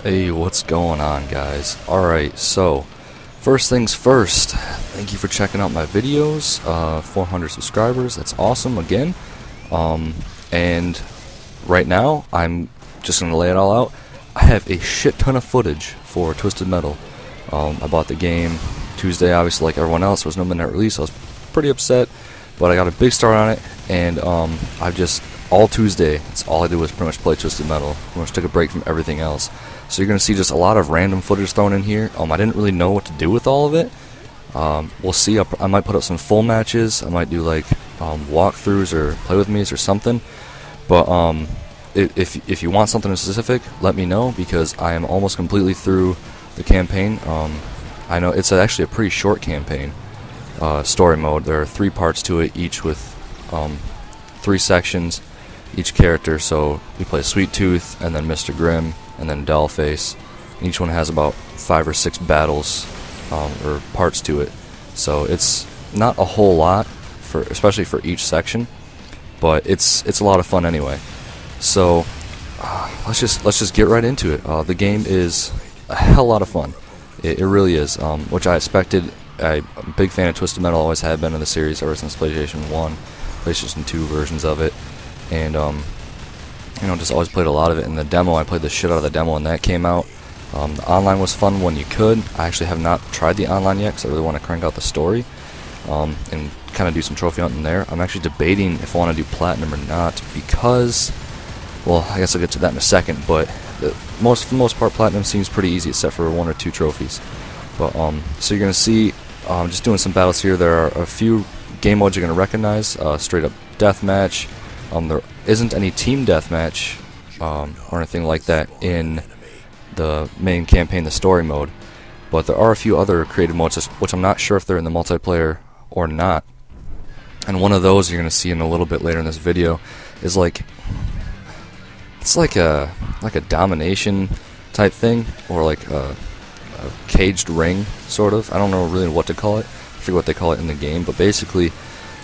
Hey, what's going on, guys? Alright, so first things first, thank you for checking out my videos. 400 subscribers, that's awesome again. And right now I'm just gonna lay it all out. I have a shit ton of footage for Twisted Metal. I bought the game Tuesday, obviously, like everyone else. There was no midnight release, so I was pretty upset, but I got a big start on it, and I've just all Tuesday, that's all I did was pretty much play Twisted Metal. Pretty much took a break from everything else. So you're going to see just a lot of random footage thrown in here. I didn't really know what to do with all of it. We'll see. I might put up some full matches. I might do like walkthroughs or play with me's or something. But if you want something specific, let me know, because I am almost completely through the campaign. I know it's actually a pretty short campaign. Story mode. There are 3 parts to it, each with 3 sections, each character. So you play Sweet Tooth, and then Mr. Grimm, and then Dollface. And each one has about 5 or 6 battles or parts to it. So it's not a whole lot, especially for each section, but it's a lot of fun anyway. So let's just get right into it. The game is a hell lot of fun. It really is, which I expected. I'm a big fan of Twisted Metal, always have been in the series ever since PlayStation 1, PlayStation 2 versions of it, and you know, just always played a lot of it. In the demo, I played the shit out of the demo when that came out. The online was fun when you could. I actually have not tried the online yet, because I really want to crank out the story and kind of do some trophy hunting there. I'm actually debating if I want to do Platinum or not, because, well, I guess I'll get to that in a second, but for the most part, Platinum seems pretty easy, except for 1 or 2 trophies. But so you're going to see, just doing some battles here. There are a few game modes you're going to recognize. Straight up deathmatch. There isn't any team deathmatch or anything like that in the main campaign, the story mode, but there are a few other creative modes, which I'm not sure if they're in the multiplayer or not. And one of those you're going to see in a little bit later in this video is like, it's like a domination type thing, or like a caged ring, sort of. I don't know really what to call it. I forget what they call it in the game, but basically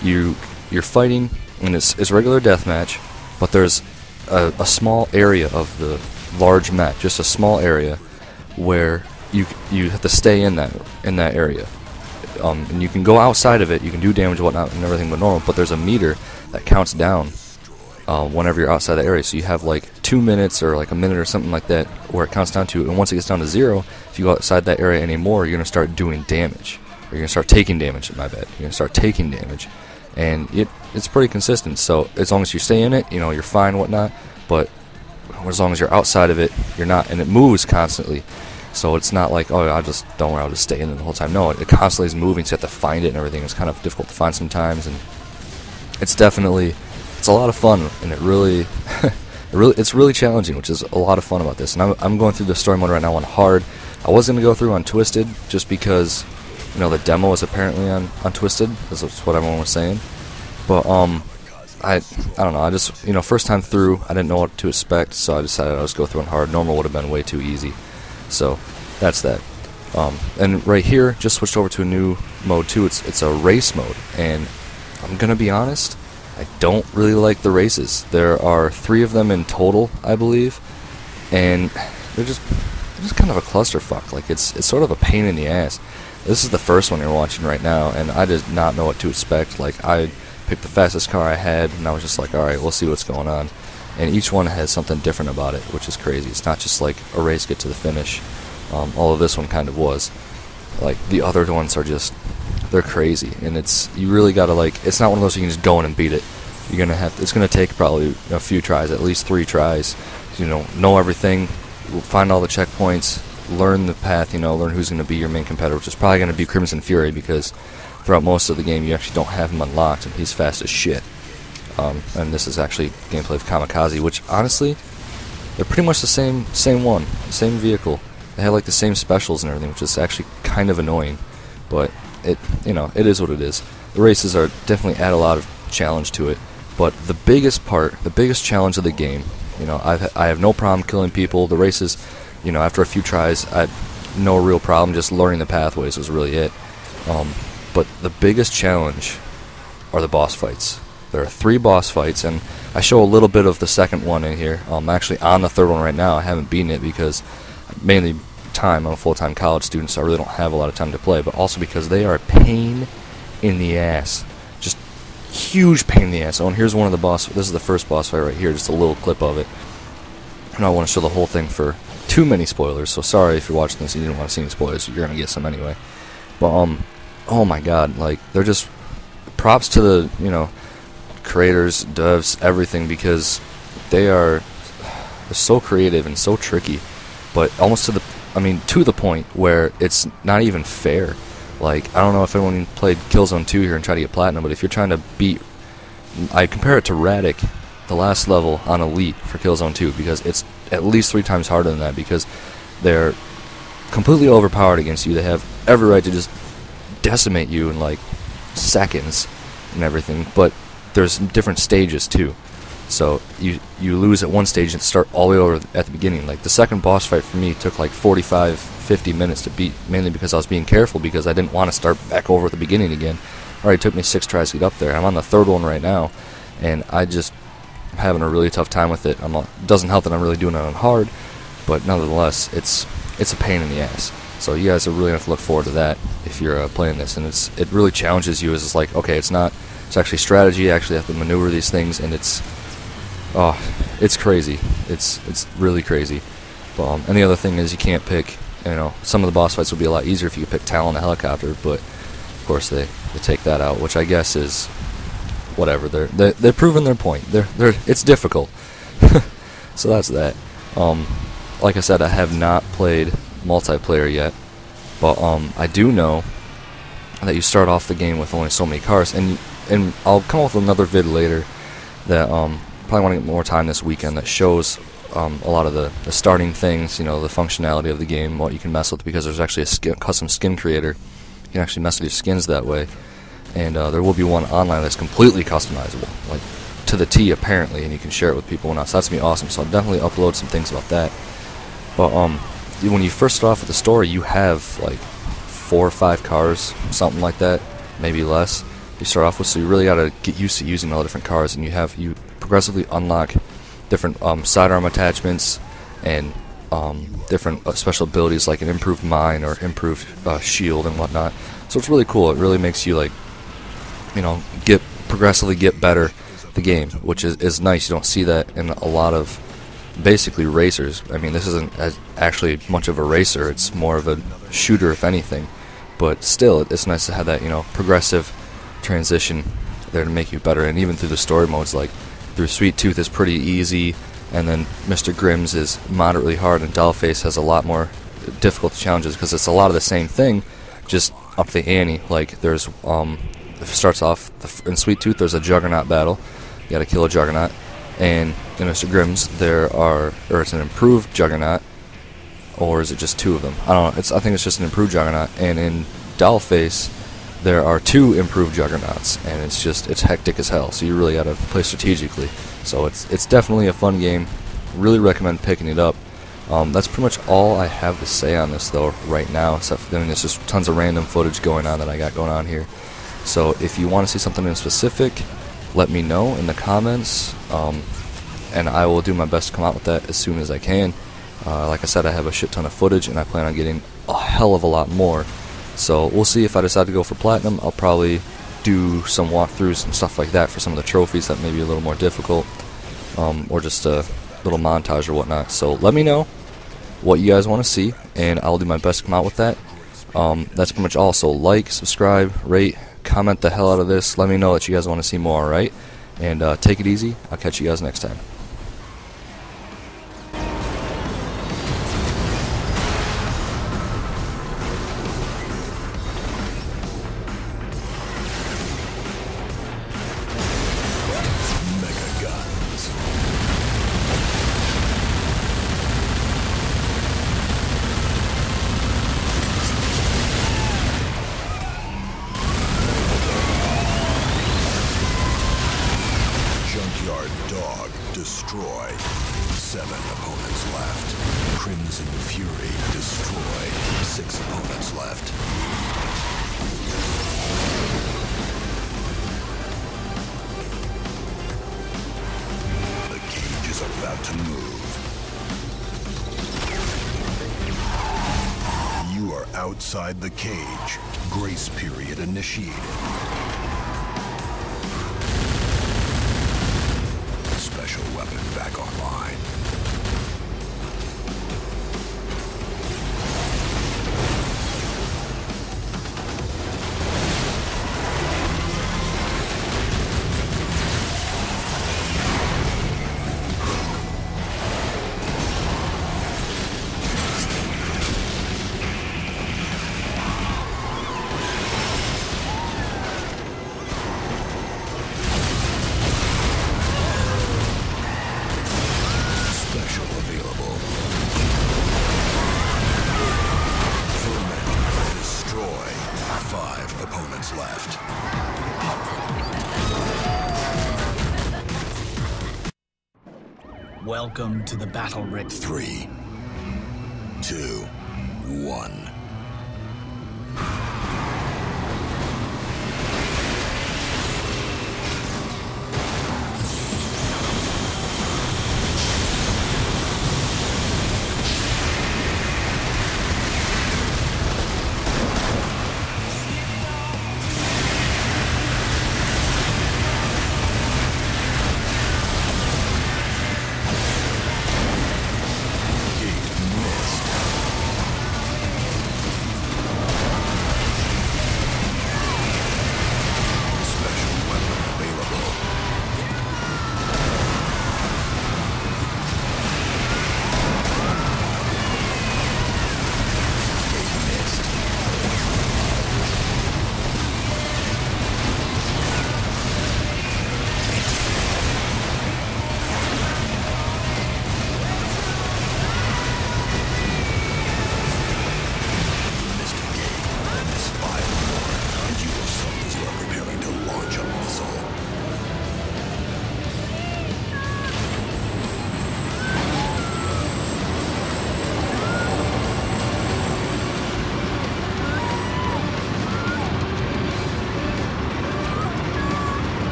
you're fighting, and it's regular deathmatch, but there's a small area of the large map, just a small area, where you have to stay in that area, and you can go outside of it, you can do damage and whatnot and everything but normal, but there's a meter that counts down whenever you're outside the area. So you have like 2 minutes or like a minute or something like that where it counts down to, and once it gets down to 0, if you go outside that area anymore, you're going to start doing damage, or you're going to start taking damage. My bad. You're going to start taking damage, and it's pretty consistent. So as long as you stay in it, you know, you're fine, whatnot. But as long as you're outside of it, you're not, and it moves constantly. So it's not like, oh, I'll just stay in it the whole time. No, it constantly is moving, so you have to find it and everything. It's kind of difficult to find sometimes, and it's a lot of fun, and it really, it's really challenging, which is a lot of fun about this. And I'm going through the story mode right now on hard. I was going to go through on Twisted, just because, you know, the demo is apparently on Twisted. That's what everyone was saying. But I don't know. I just, you know, first time through, I didn't know what to expect, so I decided I'd just go through on hard. Normal would have been way too easy. So that's that. And right here, just switched over to a new mode too. It's a race mode, and I'm gonna be honest, I don't really like the races. There are 3 of them in total, I believe, and they're just kind of a clusterfuck. Like it's sort of a pain in the ass. This is the first one you're watching right now, and I did not know what to expect. Like, I picked the fastest car I had, and I was just like, alright, we'll see what's going on. And each one has something different about it, which is crazy. It's not just like a race get to the finish. All of this one kind of was. Like, the other ones are just, they're crazy, and you really gotta, like, it's not one of those you can just go in and beat it. You're gonna it's gonna take probably a few tries, at least 3 tries, you know everything, find all the checkpoints, learn the path, you know, learn who's gonna be your main competitor, which is probably gonna be Crimson Fury, because throughout most of the game you actually don't have him unlocked, and he's fast as shit. And this is actually gameplay of Kamikaze, which honestly, they're pretty much the same vehicle. They have like the same specials and everything, which is actually kind of annoying, but you know, it is what it is. The races are definitely add a lot of challenge to it, but the biggest challenge of the game, you know, I have no problem killing people. The races, you know, after a few tries, I had no real problem. Just learning the pathways was really it. But the biggest challenge are the boss fights. There are 3 boss fights, and I show a little bit of the second one in here. I'm actually on the third one right now. I haven't beaten it because mainly time. I'm a full-time college student, so I really don't have a lot of time to play, but also because they are a pain in the ass. Just huge pain in the ass. Oh, and here's one of the boss. This is the first boss fight right here, just a little clip of it. I don't want to show the whole thing for too many spoilers, so sorry if you're watching this and you didn't want to see any spoilers. You're gonna get some anyway. But oh my god, like, they're just props to the, you know, creators, devs, everything, because they're so creative and so tricky, but almost to the point where it's not even fair. Like, I don't know if anyone played Killzone 2 here and tried to get platinum, but if you're trying to beat, I compare it to Radic, the last level on Elite for Killzone 2, because it's at least 3 times harder than that, because they're completely overpowered against you. They have every right to just decimate you in like seconds and everything, but there's different stages too. So you lose at one stage and start all the way over at the beginning. Like, the second boss fight for me took like 45-50 minutes to beat, mainly because I was being careful, because I didn't want to start back over at the beginning again. Alright, it took me 6 tries to get up there. I'm on the 3rd one right now, and I'm having a really tough time with it. It doesn't help that I'm really doing it on hard, but nonetheless, it's a pain in the ass. So you guys are really going to have to look forward to that if you're playing this, and it really challenges you. It's like, okay, it's actually strategy. You actually have to maneuver these things, and it's crazy. It's really crazy. But and the other thing is, you can't pick, you know, some of the boss fights would be a lot easier if you could pick Tal on the helicopter, but of course they take that out, which I guess is whatever. They're proving their point. It's difficult. So that's that. Like I said, I have not played multiplayer yet, but I do know that you start off the game with only so many cars, and I'll come up with another vid later that probably want to get more time this weekend that shows a lot of the starting things, you know, the functionality of the game, what you can mess with, because there's actually a custom skin creator. You can actually mess with your skins that way, and there will be one online that's completely customizable, like to the T apparently, and you can share it with people and so that's gonna be awesome. So I'll definitely upload some things about that. But when you first start off with the story, you have like 4 or 5 cars, something like that, maybe less. You start off with, so you really got to get used to using all the different cars, and you progressively unlock different sidearm attachments and different special abilities, like an improved mine or improved shield and whatnot. So it's really cool. It really makes you, like, you know, progressively get better at the game, which is nice. You don't see that in a lot of basically racers. I mean, this isn't actually much of a racer. It's more of a shooter, if anything. But still, it's nice to have that, you know, progressive transition there to make you better. And even through the story modes, like through Sweet Tooth is pretty easy, and then Mr. Grimm's is moderately hard, and Dollface has a lot more difficult challenges because it's a lot of the same thing, just up the ante. Like, there's it starts off in Sweet Tooth, there's a Juggernaut battle. You gotta kill a Juggernaut. And in Mr. Grimm's, it's an improved Juggernaut, or is it just 2 of them? I don't know. I think it's just an improved Juggernaut. And in Dollface, there are 2 improved Juggernauts, and it's hectic as hell. So you really gotta play strategically. So it's definitely a fun game. Really recommend picking it up. That's pretty much all I have to say on this though right now. Except for, I mean, there's just tons of random footage going on that I got going on here. So if you want to see something in specific, let me know in the comments, and I will do my best to come out with that as soon as I can. Like I said, I have a shit ton of footage, and I plan on getting a hell of a lot more. So we'll see. If I decide to go for platinum, I'll probably do some walkthroughs and stuff like that for some of the trophies that may be a little more difficult, or just a little montage or whatnot. So let me know what you guys want to see, and I'll do my best to come out with that. That's pretty much all. So like, subscribe, rate, comment the hell out of this. Let me know that you guys want to see more, alright? And take it easy. I'll catch you guys next time. Junkyard Dog Outside the cage, grace period initiated. Special weapon back online. Left. Welcome to the battle ring. 3, 2, 1.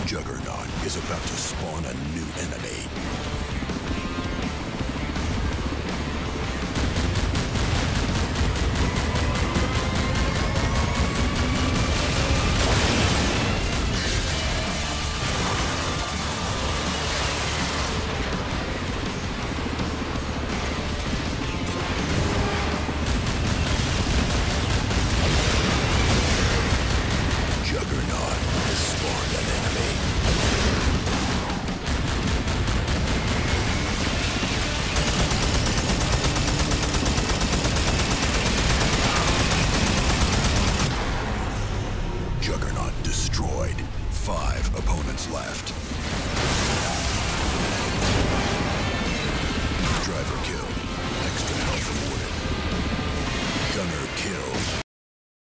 Juggernaut is about to spawn a new enemy. Juggernaut has spawned an enemy. Juggernaut destroyed. 5 opponents left.